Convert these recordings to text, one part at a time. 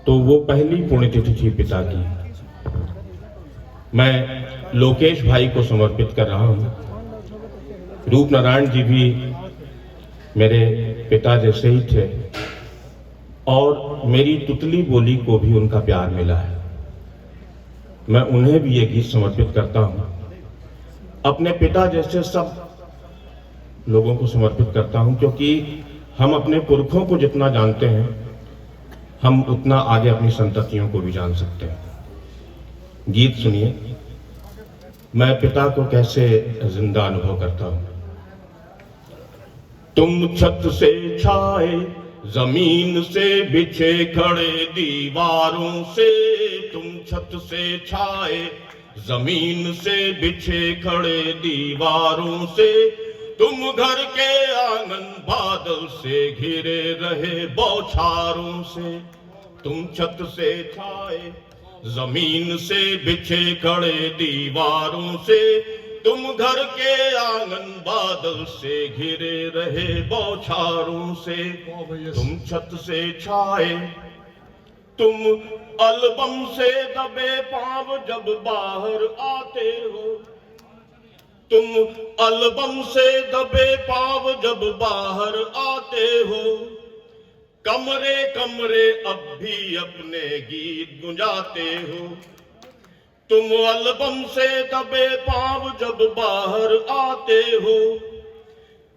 तो वो पहली पुण्यतिथि थी पिता की। मैं लोकेश भाई को समर्पित कर रहा हूँ। रूपनारायण जी भी मेरे पिता जैसे ही थे और मेरी तुतली बोली को भी उनका प्यार मिला है। मैं उन्हें भी ये गीत समर्पित करता हूँ। अपने पिता जैसे सब लोगों को समर्पित करता हूँ, क्योंकि हम अपने पुरखों को जितना जानते हैं हम उतना आगे अपनी संततियों को भी जान सकते हैं। गीत सुनिए, मैं पिता को कैसे जिंदा अनुभव करता हूं। तुम छत से छाए जमीन से बिछे खड़े दीवारों से, तुम छत से छाए जमीन से बिछे खड़े दीवारों से, तुम घर के आंगन बादल से घिरे रहे बौछारों से। तुम छत से छाए जमीन से बिछे खड़े दीवारों से, तुम घर के आंगन बादल से घिरे रहे बौछारों से। तुम छत से छाए, तुम एल्बम से दबे पांव जब बाहर आते हो, तुम एल्बम से दबे पांव जब बाहर आते हो, कमरे कमरे अब भी अपने गीत गुंजाते हो। तुम एल्बम से दबे पांव जब बाहर आते हो,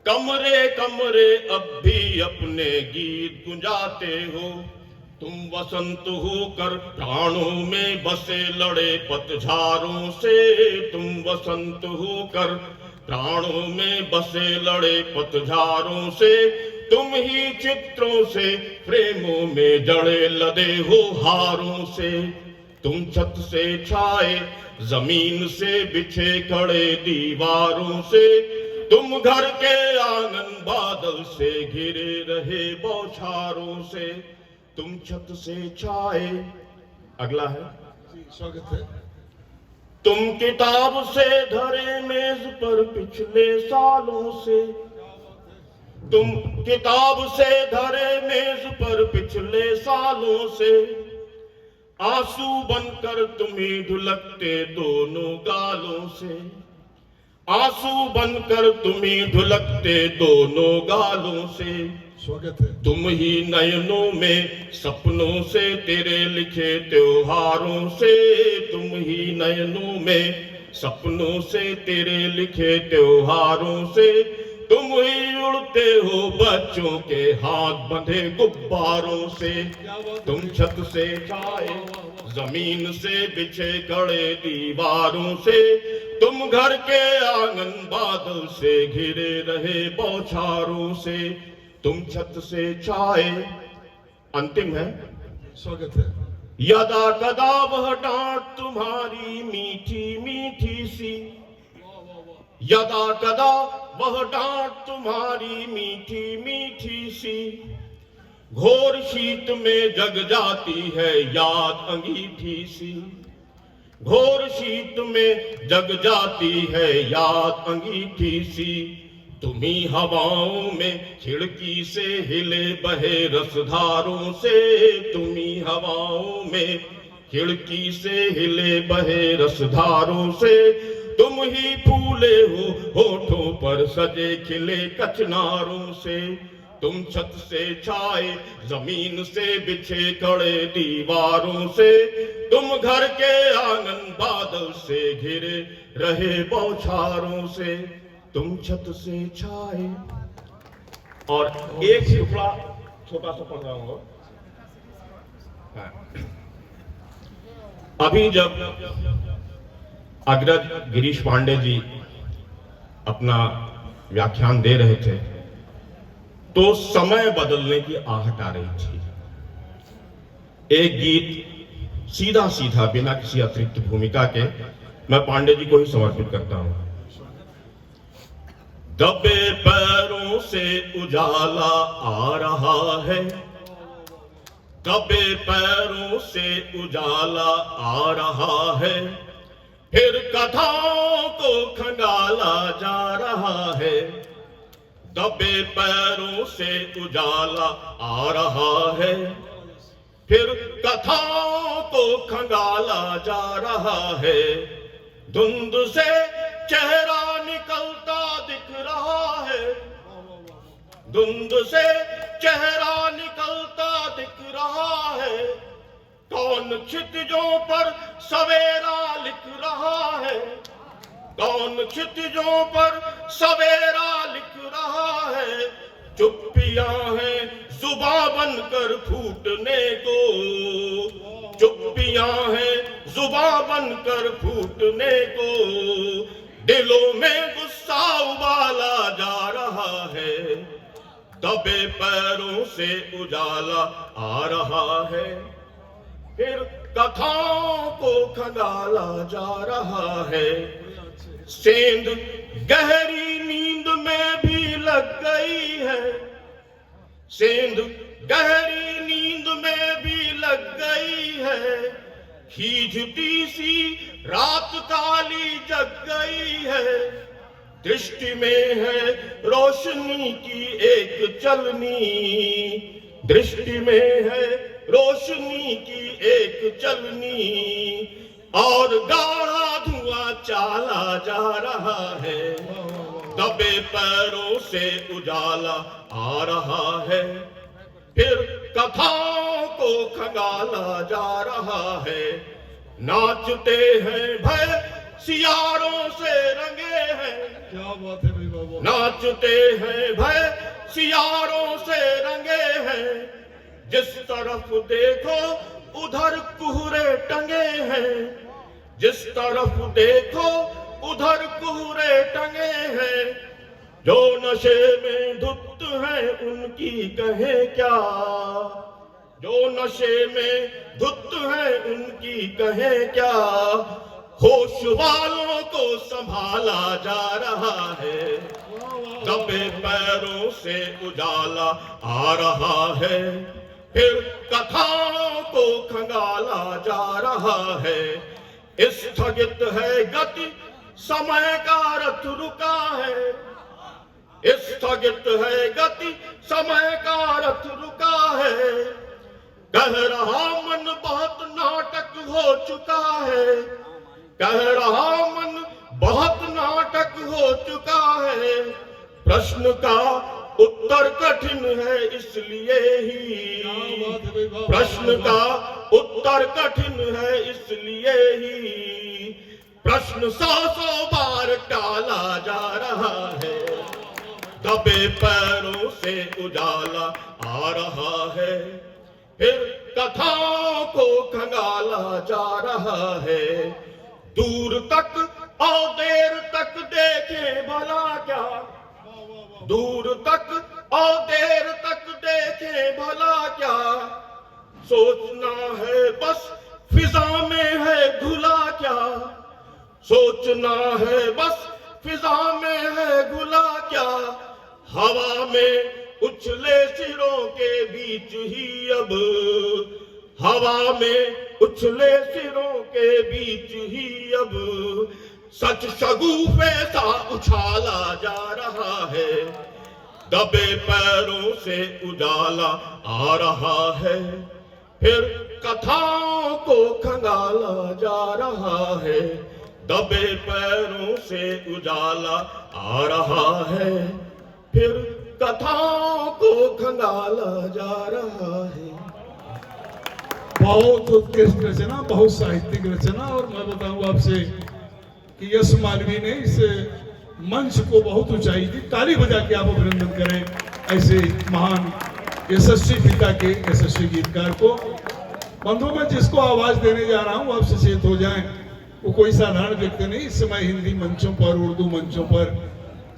कमरे कमरे अब भी अपने गीत गुंजाते हो। तुम वसंत होकर प्राणों में बसे लड़े पतझारों से, तुम वसंत होकर प्राणों में बसे लड़े पतझारों से, तुम ही चित्रों से प्रेमों में जड़े लदे हो हारों से। तुम छत से छाए जमीन से बिछे खड़े दीवारों से, तुम घर के आंगन बादल से घिरे रहे बौछारों से। तुम छत से छाए, अगला है स्वागत है। तुम किताब से धरे मेज पर पिछले सालों से, तुम किताब से धरे मेज पर पिछले सालों से, आंसू बनकर तुम्हें ढुलकते दोनों गालों से, आंसू बनकर तुम्हें ढुलकते दोनों गालों से। स्वागत है। तुम ही नयनों में सपनों से तेरे लिखे त्योहारों से, तुम ही नयनों में सपनों से तेरे लिखे त्योहारों से, तुम ही उड़ते हो बच्चों के हाथ बंधे गुब्बारों से। तुम छत से छाए जमीन से बिछे खड़े दीवारों से, तुम घर के आंगन बादल से घिरे रहे बौछारों से। तुम छत से छाए, अंतिम है स्वागत है। यदा कदा वह डांट तुम्हारी मीठी मीठी सी, यदा कदा वह डांट तुम्हारी मीठी मीठी सी, घोर शीत में जग जाती है याद अंगीठी सी, घोर शीत में जग जाती है याद अंगीठी सी। तुम्ही हवाओं में खिड़की से हिले बहे रसधारों से, तुम्ही हवाओं में खिड़की से हिले बहे रसधारों से, तुम ही फूले हो होठों पर सजे खिले कचनारों से। तुम छत से छाए जमीन से बिछे खड़े दीवारों से, तुम घर के आंगन बादल से घिरे रहे बौछारों से। तुम छत से छाए। और एक टुकड़ा छोटा सा पढ़ रहा हूं। अभी जब अग्रज गिरीश पांडे जी अपना व्याख्यान दे रहे थे तो समय बदलने की आहट आ रही थी। एक गीत सीधा सीधा बिना किसी अतिरिक्त भूमिका के मैं पांडे जी को ही समर्पित करता हूं। दबे पैरों से उजाला आ रहा है, दबे पैरों से उजाला आ रहा है, फिर कथाओं को खंगाला जा रहा है। दबे पैरों से उजाला आ रहा है, फिर कथाओं को खंगाला जा रहा है, धुंध से चेहरा निकलता दिख रहा है, धुंध से चेहरा निकलता दिख रहा है। कौन क्षितिजों पर सवेरा लिख रहा है, कौन क्षितिजों पर सवेरा लिख रहा है। चुप्पियां हैं जुबां बनकर फूटने को, चुप्पियां हैं जुबां बनकर फूटने को। दिलों में गुस्सा उबाला जा रहा है, दबे पैरों से उजाला आ रहा है। फिर कथाओं को खंगाला जा रहा है। सेंध गहरी नींद में भी लग गई है, सेंध गहरी नींद में भी लग गई है। खींचती सी रात काली जग गई है, दृष्टि में है रोशनी की एक चलनी, दृष्टि में है रोशनी की एक चलनी। और गाढ़ा धुआं चाला जा रहा है, दबे पैरों से उजाला आ रहा है। फिर कथाओं को खंगाला जा रहा है। नाचते हैं भय सियारों से रंगे हैं, क्या बात है भाई बाबा। नाचते हैं भय सियारों से रंगे हैं। जिस तरफ देखो उधर कुहरे टंगे हैं, जिस तरफ देखो उधर कुहरे टंगे हैं। जो नशे में धुत हैं उनकी कहे क्या, जो नशे में धुत हैं उनकी कहे क्या। होश वालों को संभाला जा रहा है, दबे पैरों से उजाला आ रहा है। फिर कथाओं को खंगाला जा रहा है। स्थगित है गति समय का रथ रुका है, स्थगित है गति समय का रथ रुका है। कह रहा मन बहुत नाटक हो चुका है, कह रहा मन बहुत नाटक हो चुका है। प्रश्न का उत्तर कठिन है इसलिए ही, प्रश्न का उत्तर कठिन है इसलिए ही। प्रश्न 100 बार टाला जा रहा है, दबे पैरों से उजाला आ रहा है। फिर कथाओं को खंगाला जा रहा है। दूर तक और देर तक देखे भला क्या, दूर तक और देर तक देखे भला क्या। सोचना है बस फिजा में है घुला क्या, सोचना है बस फिजा में है घुला क्या। हवा में उछले सिरों के बीच ही अब, हवा में उछले सिरों के बीच ही अब। सच शगुफे सा उछाला जा रहा है, दबे पैरों से उजाला आ रहा है। फिर कथाओं को खंगाला जा रहा है, दबे पैरों से उजाला आ रहा है। फिर कथाओं को खंगाला जा रहा है। बहुत उत्कृष्ट रचना, बहुत साहित्यिक रचना। और मैं बताऊं आपसे कि यश मालवीय ने इस मंच को बहुत ऊंचाई दी। ताली बजा के आप अभिनंदन करें ऐसे महान यशस्वी पिता के यशस्वी गीतकार को। बंधुओं, मैं जिसको आवाज देने जा रहा हूं आप सचेत हो जाएं, वो कोई साधारण व्यक्ति नहीं। इस समय हिंदी मंचों पर, उर्दू मंचों पर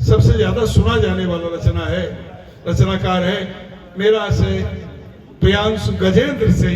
सबसे ज्यादा सुना जाने वाला रचनाकार है मेरा से प्रियांशु गजेंद्र से।